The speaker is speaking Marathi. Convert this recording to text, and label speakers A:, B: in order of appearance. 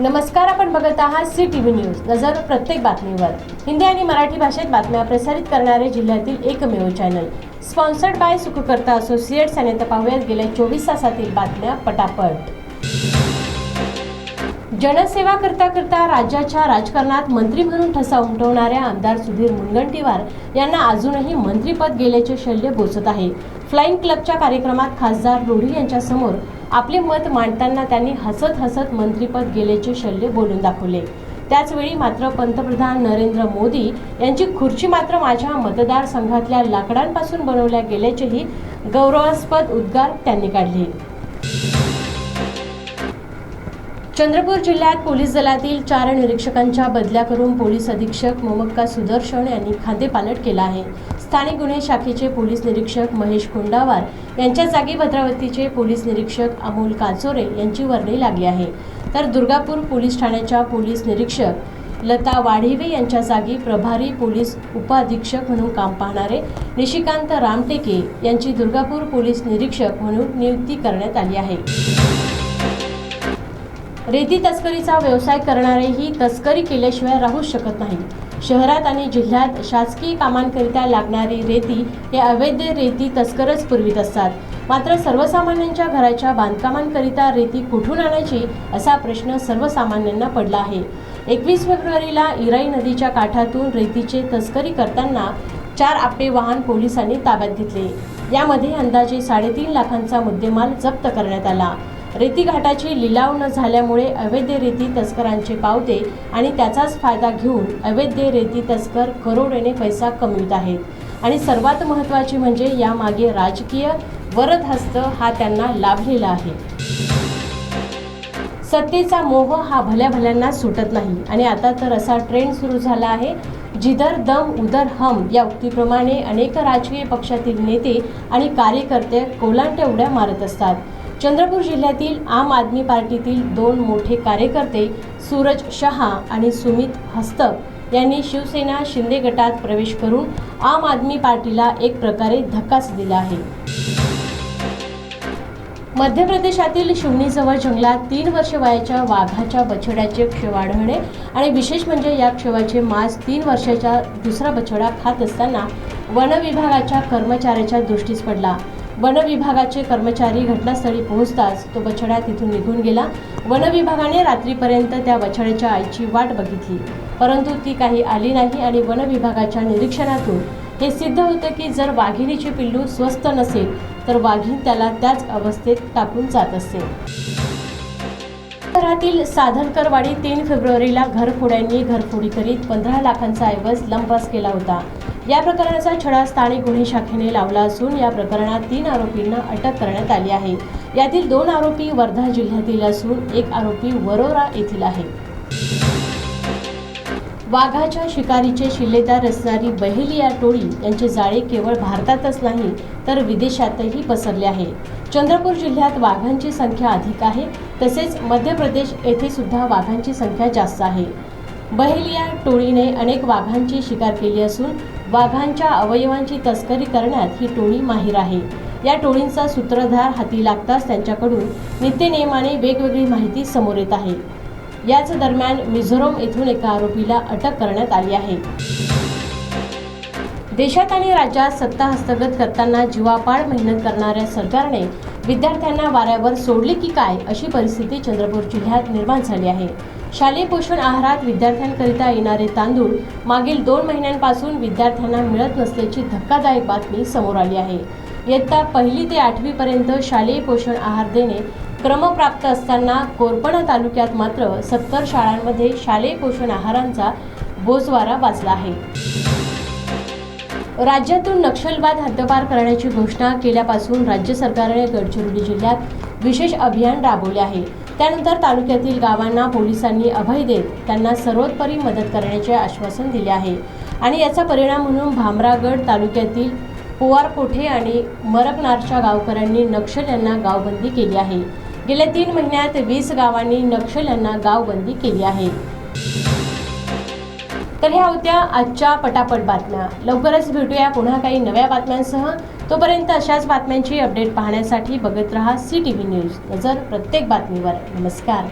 A: नमस्कार, आपण बघत आहात CTV न्यूज. नजर प्रत्येक बातमीवर. हिंदी आणि मराठी भाषेत बातम्या प्रसारित करणारे जिल्ह्यातील एकमेव channel. Sponsored by Sukhkarta associates. आणि आता पाहूयात गेल्या 24 तासातील बातम्या पटापट. जनसेवा करता करता राज्याच्या राजकारणात मंत्री म्हणून ठसा उमटवणाऱ्या आमदार सुधीर मुनगंटीवार यांना अजूनही मंत्रीपद गेल्याचे शल्य बोचत आहे. फ्लाइंग क्लबच्या कार्यक्रमात खासदार रोढी यांच्या समोर आपले मत मांडताना त्यांनी हसत हसत मंत्रीपद गेल्याचे शल्य बोलून दाखवले. त्याचवेळी मात्र पंतप्रधान नरेंद्र मोदी यांची खुर्ची मात्र माझ्या मतदारसंघातल्या लाकडांपासून बनवल्या गेल्याचेही गौरवास्पद उद्गार त्यांनी काढले. चंद्रपूर जिल्ह्यात पोलीस दलातील 4 निरीक्षकांच्या बदल्या करून पोलीस अधीक्षक मोमक्का सुदर्शन यांनी खांदेपालट केला आहे. स्थानिक गुन्हे शाखेचे पोलीस निरीक्षक महेश कोंडावार यांच्या जागी भद्रावतीचे पोलीस निरीक्षक अमोल काचोरे यांची वर्णी लागली आहे. तर दुर्गापूर पोलीस ठाण्याच्या पोलीस निरीक्षक लता वाढिवे यांच्या जागी प्रभारी पोलीस उपअधीक्षक म्हणून काम पाहणारे निशिकांत रामटेके यांची दुर्गापूर पोलीस निरीक्षक म्हणून नियुक्ती करण्यात आली आहे. रेती तस्करीचा व्यवसाय करणारेही तस्करी केल्याशिवाय राहू शकत नाही. शहरात आणि जिल्ह्यात शासकीय कामांकरिता लागणारी रेती हे अवैध रेती तस्करच पुरवित असतात. मात्र सर्वसामान्यांच्या घराच्या बांधकामांकरिता रेती कुठून आणायची असा प्रश्न सर्वसामान्यांना पडला आहे. 21 फेब्रुवारीला इराई नदीच्या काठातून रेतीचे तस्करी करताना 4 आपटे वाहन पोलिसांनी ताब्यात घेतले. यामध्ये अंदाजे 3.5 लाखांचा मुद्देमाल जप्त करण्यात आला. रेती घाटाची लिलाव न झाल्यामुळे अवैध रेती तस्करांचे पावते आणि त्याचाच फायदा घेऊन अवैध रेती तस्कर करोडोने पैसा कमवित आहेत. आणि सर्वात महत्त्वाचे म्हणजे यामागे राजकीय वरदहस्त हा त्यांना लाभलेला आहे. सत्तेचा मोह हा भल्या भल्यांना सुटत नाही आणि आता तर असा ट्रेंड सुरू झाला आहे, जिधर दम उधर हम या उक्तीप्रमाणे अनेक राजकीय पक्षातील नेते आणि कार्यकर्ते कोलांट्या उड्या मारत असतात. चंद्रपूर जिल्ह्यातील आम आदमी पार्टीतील 2 मोठे कार्यकर्ते सूरज शहा आणि सुमित हस्तक यांनी शिवसेना शिंदे गटात प्रवेश करून आम आदमी पार्टीला एक प्रकारे धक्काच दिला आहे. मध्य प्रदेशातील शिवनीजवळ जंगलात 3 वर्ष वयाच्या वाघाच्या बछड्याचे क्षव आढळणे आणि विशेष म्हणजे या क्षवाचे मांस 3 वर्षाचा दुसरा बछडा खात असताना वन विभागाच्या कर्मचाऱ्याच्या दृष्टीस पडला. वन विभागाचे कर्मचारी घटनास्थळी पोहोचताच तो बछडा तिथून निघून गेला. वन विभागाने रात्रीपर्यंत त्या बछड्याच्या आईची वाट बघितली, परंतु ती काही आली नाही. आणि वन विभागाच्या निरीक्षणातून हे सिद्ध होतं की जर वाघिणीचे पिल्लू स्वस्थ नसेल तर वाघीण त्याला त्याच अवस्थेत टाकून जात असते. शहरातील साधनकरवाडी 3 फेब्रुवारीला घरफोड्यांनी घरफोडी करीत 15 लाखांचा ऐवज लंपास केला होता. या प्रकरणाचा छडा स्थानिक गुन्हे शाखेने लावला असून या प्रकरणात 3 आरोपींना अटक करण्यात आली आहे. यातील 2 आरोपी वर्धा जिल्ह्यातील असून 1 आरोपी वरोरा येथील आहे. वाघाच्या शिकारीचे शिल्लेदार असणारी बहेलिया टोळी यांचे जाळे केवळ भारतातच नाही तर विदेशातही पसरले आहे. चंद्रपूर जिल्ह्यात वाघांची संख्या अधिक आहे, तसेच मध्य प्रदेश येथे सुद्धा वाघांची संख्या जास्त आहे. बहेलिया टोळीने अनेक वाघांची शिकार केली असून वाघांच्या अवयवांची तस्करी करण्यात ही टोळी माहीर आहे. या टोळींचा सूत्रधार हाती लागताच त्यांच्याकडून नित्यनेमाने वेगवेगळी माहिती समोर येत आहे. याच दरम्यान मिझोरम येथून एका आरोपीला अटक करण्यात आली आहे. देशात आणि राज्यात सत्ता हस्तगत करताना जीवापाड मेहनत करणाऱ्या सरकारने विद्यार्थ्यांना वाऱ्यावर सोडले की काय अशी परिस्थिती चंद्रपूर जिल्ह्यात निर्माण झाली आहे. शालेय पोषण आहारात विद्यार्थ्यांकरिता येणारे तांदूळ मागील 2 महिन्यांपासून विद्यार्थ्यांना मिळत नसल्याची धक्कादायक बातमी समोर आली आहे. इयत्ता 1ली ते 8वी पर्यंत शालेय पोषण आहार देणे क्रमप्राप्त असताना कोरपणा तालुक्यात मात्र 70 शाळांमध्ये शालेय पोषण आहारांचा बोजवारा वाचला आहे. राज्यातून नक्षलवाद हद्दपार करण्याची घोषणा केल्यापासून राज्य सरकारने गडचिरोली जिल्ह्यात विशेष अभियान राबवले आहे. त्यानंतर तालुक्यातील गावांना पोलिसांनी अभय देत त्यांना सर्वोतपरी मदत करण्याचे आश्वासन दिले आहे. आणि याचा परिणाम म्हणून भामरागड तालुक्यातील पोवारकोठे आणि मरकनारच्या गावकऱ्यांनी नक्षल यांना गावबंदी केली आहे. गेल्या 3 महिन्यात 20 गावांनी नक्षल यांना गावबंदी केली आहे. तर ह्या होत्या आजच्या पटापट बातम्या. लवकरच भेटूया पुन्हा काही नव्या बातम्यांसह. तोपर्यंत अशाच बातम्यांची अपडेट पाहण्यासाठी बघत रहा CTV न्यूज. नजर प्रत्येक बातमीवर. नमस्कार.